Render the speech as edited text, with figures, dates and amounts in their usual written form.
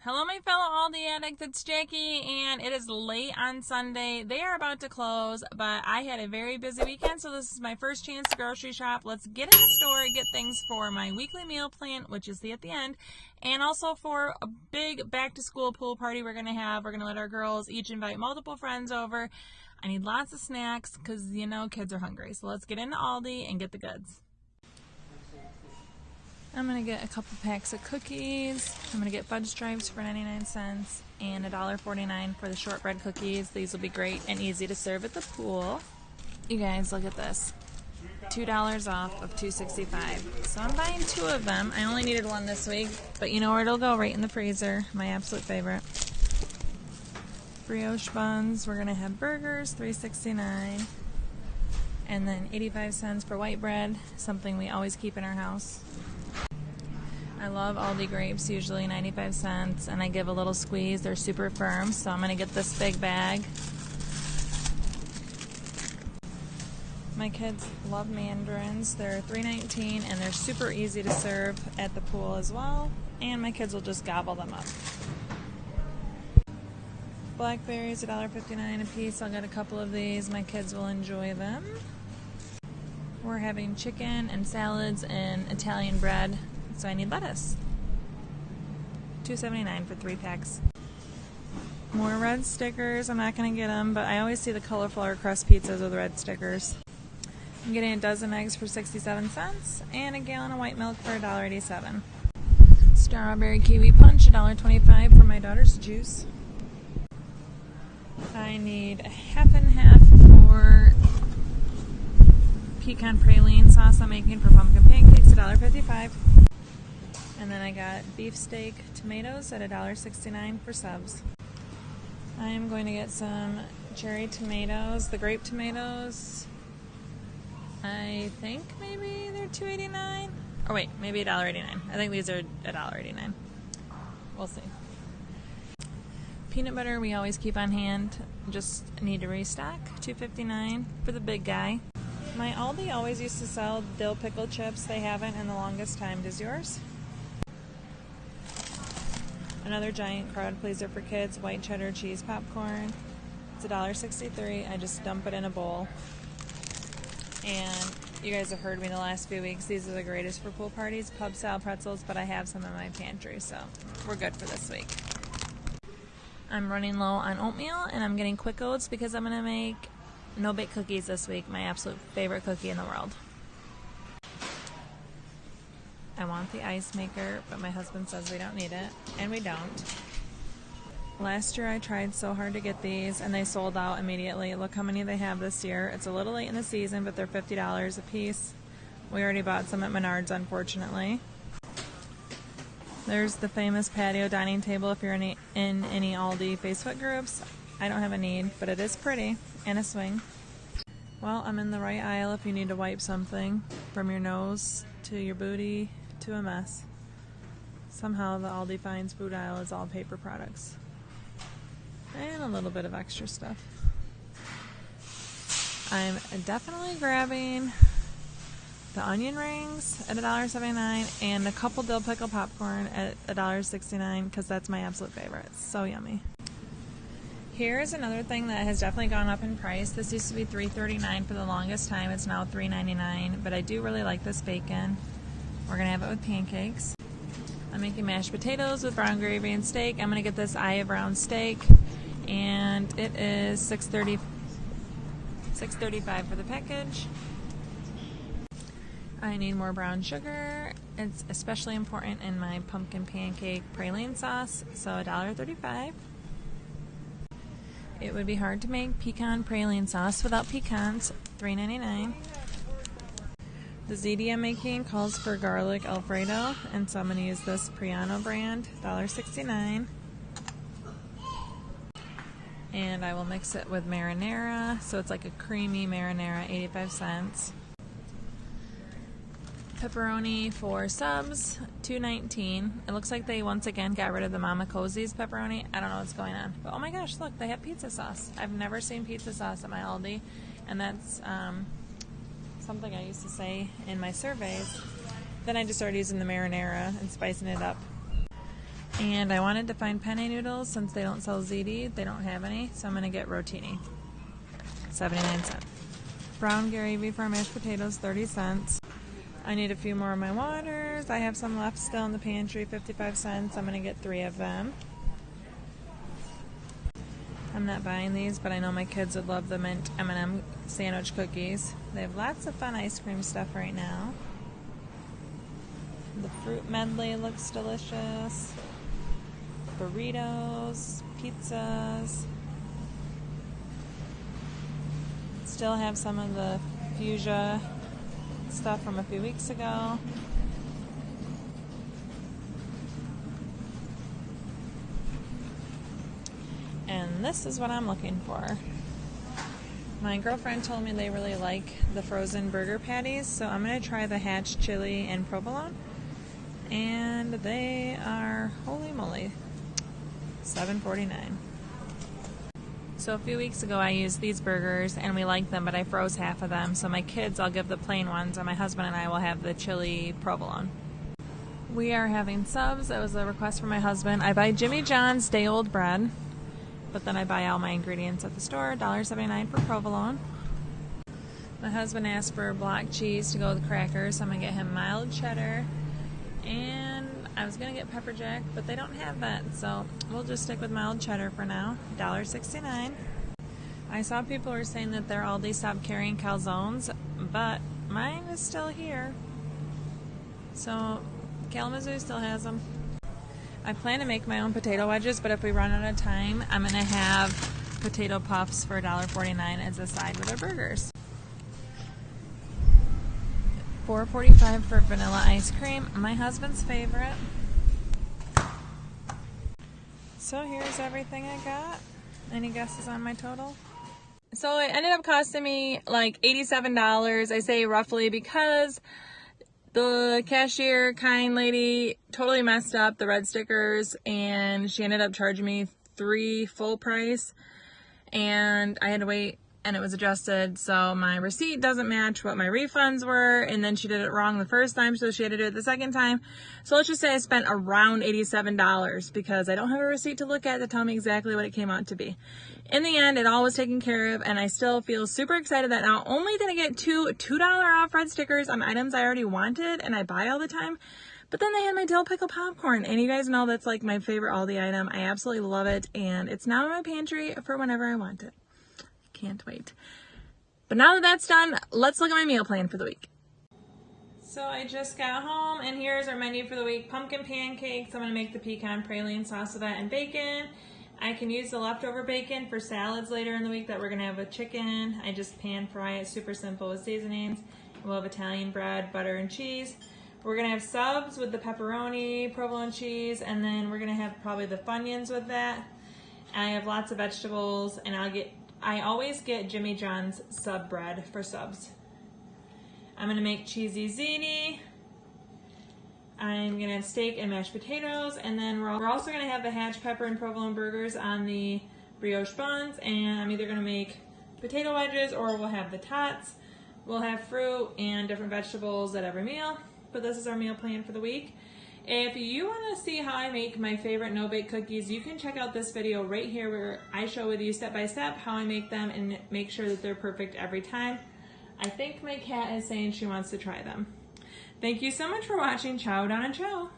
Hello, my fellow Aldi addicts. It's Jackie, and it is late on Sunday. They are about to close, but I had a very busy weekend, so this is my first chance to grocery shop. Let's get in the store, get things for my weekly meal plan, which you see at the end, and also for a big back-to-school pool party we're going to have. We're going to let our girls each invite multiple friends over. I need lots of snacks because, you know, kids are hungry. So let's get into Aldi and get the goods. I'm going to get a couple packs of cookies. I'm going to get fudge stripes for 99 cents and $1.49 for the shortbread cookies. These will be great and easy to serve at the pool. You guys, look at this. $2 off of $2.65. So I'm buying 2 of them. I only needed 1 this week, but you know where it'll go, right in the freezer. My absolute favorite. Brioche buns. We're going to have burgers, $3.69. And then 85 cents for white bread, something we always keep in our house. I love Aldi grapes, usually 95 cents, and I give a little squeeze. They're super firm, so I'm going to get this big bag. My kids love mandarins. They're $3.19, and they're super easy to serve at the pool as well, and my kids will just gobble them up. Blackberries, $1.59 a piece. I'll get a couple of these. My kids will enjoy them. We're having chicken and salads and Italian bread. So I need lettuce. $2.79 for 3 packs. More red stickers. I'm not going to get them, but I always see the colorful crust pizzas with red stickers. I'm getting a dozen eggs for 67 cents and a gallon of white milk for $1.87. Strawberry kiwi punch, $1.25 for my daughter's juice. I need a half and half for pecan praline sauce I'm making for pumpkin pancakes, $1.55. And then I got beefsteak tomatoes at $1.69 for subs. I am going to get some cherry tomatoes, the grape tomatoes. I think maybe they're $2.89. Or wait, maybe $1.89. I think these are $1.89. We'll see. Peanut butter we always keep on hand. Just need to restock. $2.59 for the big guy. My Aldi always used to sell dill pickle chips. They haven't in the longest time. Does yours? Another giant crowd pleaser for kids, white cheddar cheese popcorn. It's $1.63. I just dump it in a bowl. And you guys have heard me the last few weeks. These are the greatest for pool parties, pub style pretzels, but I have some in my pantry, so we're good for this week. I'm running low on oatmeal, and I'm getting quick oats because I'm going to make no-bake cookies this week, my absolute favorite cookie in the world. I want the ice maker, but my husband says we don't need it, and we don't. Last year I tried so hard to get these, and they sold out immediately. Look how many they have this year. It's a little late in the season, but they're $50 a piece. We already bought some at Menards, unfortunately. There's the famous patio dining table if you're in any Aldi Facebook groups. I don't have a need, but it is pretty, and a swing. Well, I'm in the right aisle if you need to wipe something from your nose to your booty to a mess. Somehow the Aldi Finds food aisle is all paper products. And a little bit of extra stuff. I'm definitely grabbing the onion rings at $1.79 and a couple dill pickle popcorn at $1.69 because that's my absolute favorite. It's so yummy. Here's another thing that has definitely gone up in price. This used to be $3.39 for the longest time. It's now $3.99, but I do really like this bacon. We're going to have it with pancakes. I'm making mashed potatoes with brown gravy and steak. I'm going to get this eye of brown steak, and it is $6.35 for the package. I need more brown sugar. It's especially important in my pumpkin pancake praline sauce, so $1.35. It would be hard to make pecan praline sauce without pecans, $3.99. The ziti I'm making calls for garlic Alfredo, and so I'm going to use this Priano brand, $1.69. And I will mix it with marinara, so it's like a creamy marinara, 85 cents. Pepperoni for subs, $2.19. It looks like they once again got rid of the Mama Cozy's pepperoni. I don't know what's going on. But oh my gosh, look, they have pizza sauce. I've never seen pizza sauce at my Aldi, and that's something I used to say in my surveys. Then I just started using the marinara and spicing it up. And I wanted to find penne noodles since they don't sell ziti. They don't have any, so I'm going to get rotini. 79 cents. Brown gravy for mashed potatoes, 30 cents. I need a few more of my waters. I have some left still in the pantry, 55 cents. I'm going to get 3 of them. I'm not buying these, but I know my kids would love the mint M&M sandwich cookies. They have lots of fun ice cream stuff right now. The fruit medley looks delicious. Burritos, pizzas. Still have some of the fuchsia stuff from a few weeks ago. And this is what I'm looking for. My girlfriend told me they really like the frozen burger patties, so I'm going to try the hatch chili and provolone. And they are, holy moly, $7.49. So a few weeks ago I used these burgers and we liked them, but I froze half of them. So my kids, I'll give the plain ones, and my husband and I will have the chili provolone. We are having subs. That was a request from my husband. I buy Jimmy John's day old bread, but then I buy all my ingredients at the store. $1.79 for provolone. My husband asked for block cheese to go with crackers, so I'm going to get him mild cheddar. And I was going to get pepper jack, but they don't have that, so we'll just stick with mild cheddar for now. $1.69. I saw people were saying that their Aldi stopped carrying calzones, but mine is still here. So Kalamazoo still has them. I plan to make my own potato wedges, but if we run out of time, I'm going to have potato puffs for $1.49 as a side with our burgers. $4.45 for vanilla ice cream, my husband's favorite. So here's everything I got. Any guesses on my total? So it ended up costing me like $87, I say roughly, because the cashier, kind lady, totally messed up the red stickers and she ended up charging me $3 full price, and I had to wait and it was adjusted, so my receipt doesn't match what my refunds were, and then she did it wrong the first time, so she had to do it the second time. So let's just say I spent around $87 because I don't have a receipt to look at to tell me exactly what it came out to be. In the end, it all was taken care of, and I still feel super excited that not only did I get two $2 off red stickers on items I already wanted and I buy all the time, but then they had my dill pickle popcorn, and you guys know that's like my favorite Aldi item. I absolutely love it, and it's now in my pantry for whenever I want it. Can't wait. But now that that's done, let's look at my meal plan for the week. So I just got home, and here's our menu for the week. Pumpkin pancakes. I'm going to make the pecan praline sauce with that and bacon. I can use the leftover bacon for salads later in the week that we're going to have with chicken. I just pan fry it, super simple with seasonings. We'll have Italian bread, butter, and cheese. We're going to have subs with the pepperoni, provolone cheese, and then we're going to have probably the Funyuns with that. I have lots of vegetables, and I always get Jimmy John's sub bread for subs. I'm going to make cheesy ziti. I'm going to have steak and mashed potatoes, and then we're also going to have the hatch pepper and provolone burgers on the brioche buns, and I'm either going to make potato wedges or we'll have the tots. We'll have fruit and different vegetables at every meal, but this is our meal plan for the week. If you want to see how I make my favorite no-bake cookies, you can check out this video right here where I show with you step by step how I make them and make sure that they're perfect every time. I think my cat is saying she wants to try them. Thank you so much for watching. Ciao, Don, and ciao.